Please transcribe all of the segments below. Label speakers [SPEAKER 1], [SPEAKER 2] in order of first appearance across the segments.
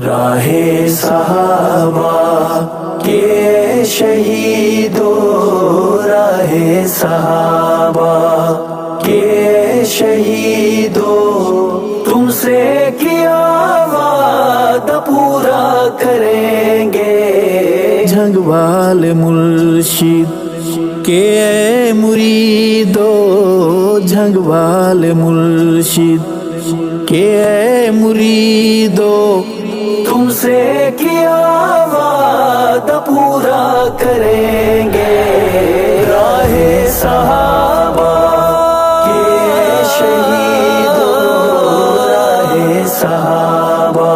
[SPEAKER 1] راہ صحابہ کے شہیدو، راہ صحابہ کے شہیدو، تم سے کیا وعدہ پورا کریں گے۔
[SPEAKER 2] جھنگ والے مرشد کے اے مریدو، جھنگ والے مرشد کے اے مریدو،
[SPEAKER 1] تم سے کیا وعدہ پورا کریں گے۔ راہ صحابہ کے شہیدو، راہ صحابہ،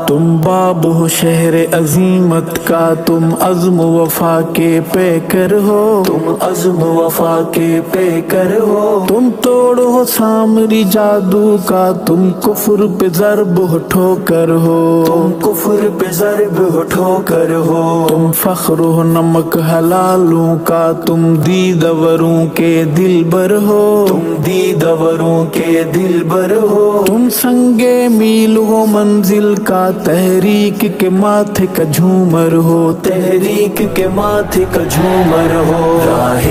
[SPEAKER 2] تم باب ہو شہر عظیمت کا، تم عزم و وفا کے پیکر ہو،
[SPEAKER 1] تم عزم وفا کے پیکر ہو۔
[SPEAKER 2] تم توڑ ہو سامری جادو کا، تم کفر پہ ضرب ہو ٹھوکر ہو،
[SPEAKER 1] تم کفر پہ ضرب ہو ٹھوکر ہو۔
[SPEAKER 2] تم فخر ہو نمک حلالوں کا، تم دیدوروں کے دلبر ہو،
[SPEAKER 1] تم دیدوروں کے دلبر ہو۔
[SPEAKER 2] تم سنگے میل ہو منزل کا، تحریک کے ماتھے کا جھومر ہو،
[SPEAKER 1] تحریک کے ماتھے کا جھومر ہو۔ راہ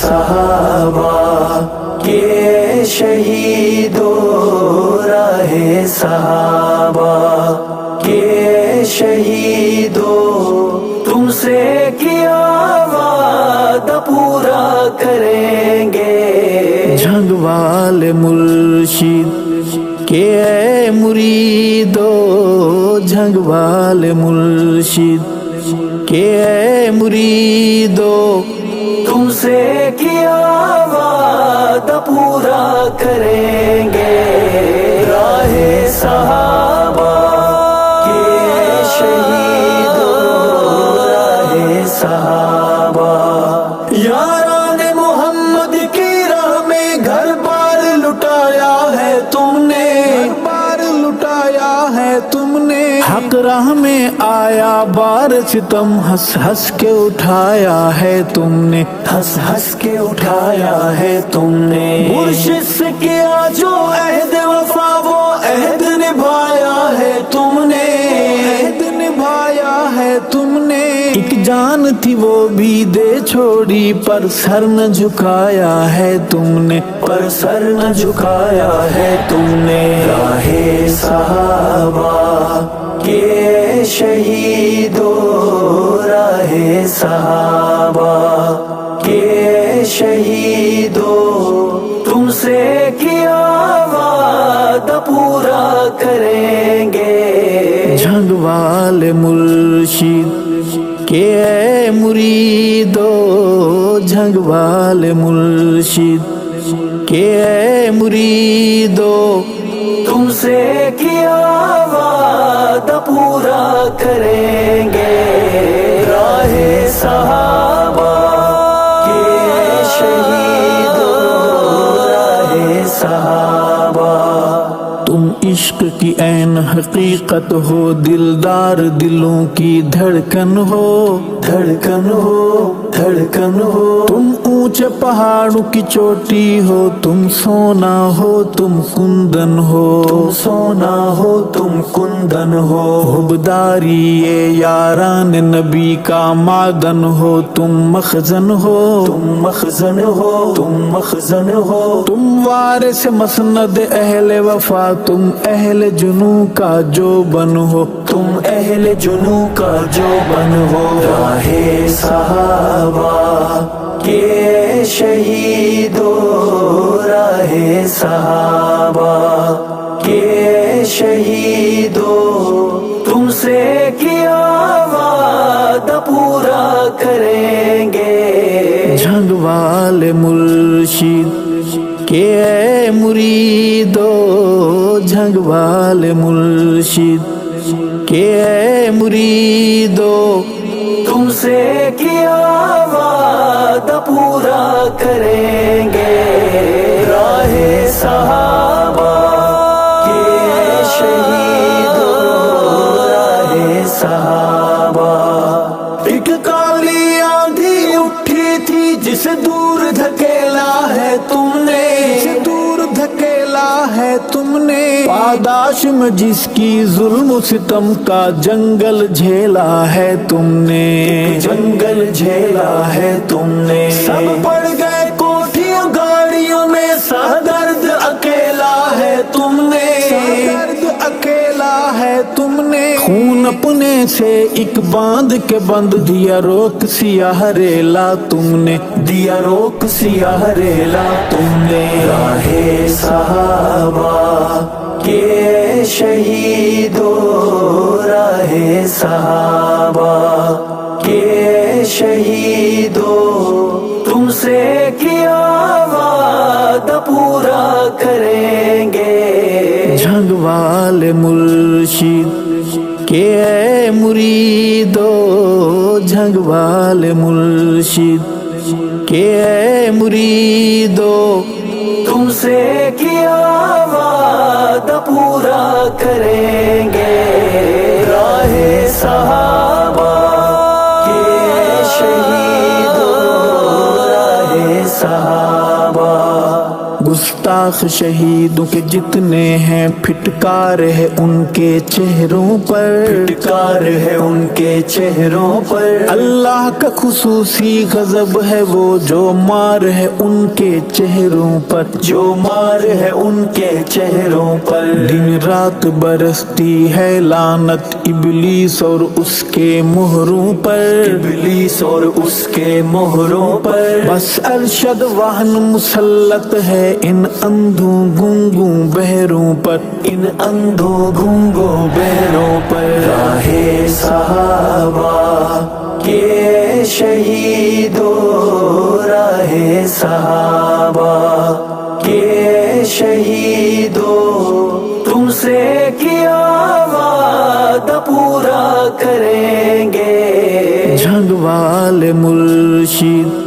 [SPEAKER 1] صحابہ کے شہیدو، راہ صحابہ کے شہیدو، تم سے کیا وعدہ پورا کریں گے۔
[SPEAKER 2] جھنگ والے مرشد کے اے مریدو، جھنگ والے مرشد کے اے مریدو،
[SPEAKER 1] تم سے کیا وعدہ پورا کریں گے۔ راہ صحابہ کے شہیدو، راہ صحابہ، یاران محمد کی راہ میں گھر بار لٹایا ہے تم نے،
[SPEAKER 2] بار لٹایا ہے تم نے، حق راہ میں آیا بار ستم، ہنس ہنس کے اٹھایا ہے تم نے،
[SPEAKER 1] ہنس ہنس کے اٹھایا ہے تم نے۔ مرشد سے کیا جو عہد وفا، وہ عہد نبھایا ہے تم نے،
[SPEAKER 2] عہد نبھایا ہے تم نے، ایک جان تھی وہ بھی دے چھوڑی، پر سر نہ جھکایا ہے تم نے،
[SPEAKER 1] پر سر نہ جھکایا ہے تم نے۔ راہ صحابہ کے شہیدو، راہ صحابہ کے شہیدو، تم سے کیا وعدہ پورا کریں گے۔
[SPEAKER 2] جھنگ والے مرشد کے اے مریدو، جھنگ والے مرشد کے اے مریدو،
[SPEAKER 1] تم سے کیا وعدہ پورا کریں گے۔ راہ صحابہ کے شہیدو، راہ صحابہ،
[SPEAKER 2] تم عشق کی عین حقیقت ہو، دلدار دلوں کی دھڑکن ہو،
[SPEAKER 1] دھڑکن ہو، دھڑکن ہو۔
[SPEAKER 2] تم اونچے پہاڑوں کی چوٹی ہو، تم سونا ہو تم کندن ہو،
[SPEAKER 1] تم سونا ہو تم کندن ہو۔
[SPEAKER 2] حبداری یہ یاران نبی کا معدن ہو، تم مخزن ہو،
[SPEAKER 1] تم مخزن ہو، تم مخزن ہو۔
[SPEAKER 2] تم وارث مسند اہل وفا، تم اہل جنوں کا جو بن ہو،
[SPEAKER 1] تم اہل جنوں کا جو بن ہو۔ راہ صحابہ کے شہیدو، راہ صحابہ کے شہیدو، تم سے کیا وعدہ پورا کریں گے۔
[SPEAKER 2] جھنگ والے مرشد کے اے مریدو، جھنگ والے مرشد کے اے مریدو،
[SPEAKER 1] تم سے کیا وعدہ پورا کریں گے۔ راہ صحابہ کے شہیدو، راہ صحابہ، ایک کالی آندھی اٹھی تھی جسے دور دھکیلا ہے تم نے،
[SPEAKER 2] دور دھکیلا ہے تم نے،
[SPEAKER 1] پادا
[SPEAKER 2] لاش میں جس کی ظلم و ستم کا جنگل جھیلا ہے تم نے،
[SPEAKER 1] جنگل جھیلا ہے تم نے، سب پڑ گئے کوٹھیوں گاڑیوں میں، سردرد اکیلا ہے تم نے،
[SPEAKER 2] درد اکیلا ہے تم نے، خون اپنے سے ایک باندھ کے بند دیا روک سیاہ ریلا تم نے،
[SPEAKER 1] دیا روک سیاہ ریلا تم نے، راہ صحابہ کے شہیدو، راہ صحابہ کے شہیدو، تم سے کیا وعدہ پورا کریں گے،
[SPEAKER 2] جھنگ والے مرشد کے اے مریدو، جھنگ والے مرشد کے اے مریدو،
[SPEAKER 1] تم سے کیا وعدہ پورا کریں گے، راہ صحابہ کے شہیدو، راہ صحابہ،
[SPEAKER 2] گستاخ شہیدوں کے جتنے ہیں پھٹکار ہے ان کے چہروں پر،
[SPEAKER 1] پھٹکار ہے ان کے چہروں پر،
[SPEAKER 2] اللہ کا خصوصی غضب ہے وہ جو مار ہے ان کے چہروں پر،
[SPEAKER 1] جو مار ہے ان کے چہروں پر،
[SPEAKER 2] دن رات برستی ہے لعنت ابلیس اور اس کے مہروں پر،
[SPEAKER 1] ابلیس اور اس کے مہروں پر،
[SPEAKER 2] بس ارشد واہن مسلط ہے ان اندھوں گنگوں بہروں پر،
[SPEAKER 1] ان اندھوں گنگوں بہروں پر، راہ صحابہ کے شہیدو، راہ صحابہ کے شہیدو، تم سے کیا وعدہ پورا کریں گے،
[SPEAKER 2] جھنگ والے مرشد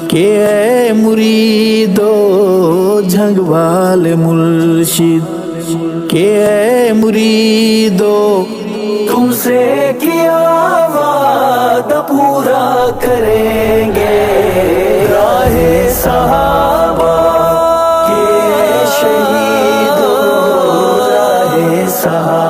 [SPEAKER 2] کے اے مریدو، جھنگ والے مرشد کے اے مریدو،
[SPEAKER 1] تم سے کیا وعدہ پورا کریں گے، راہ صحابہ کے شہیدو، راہ صحابہ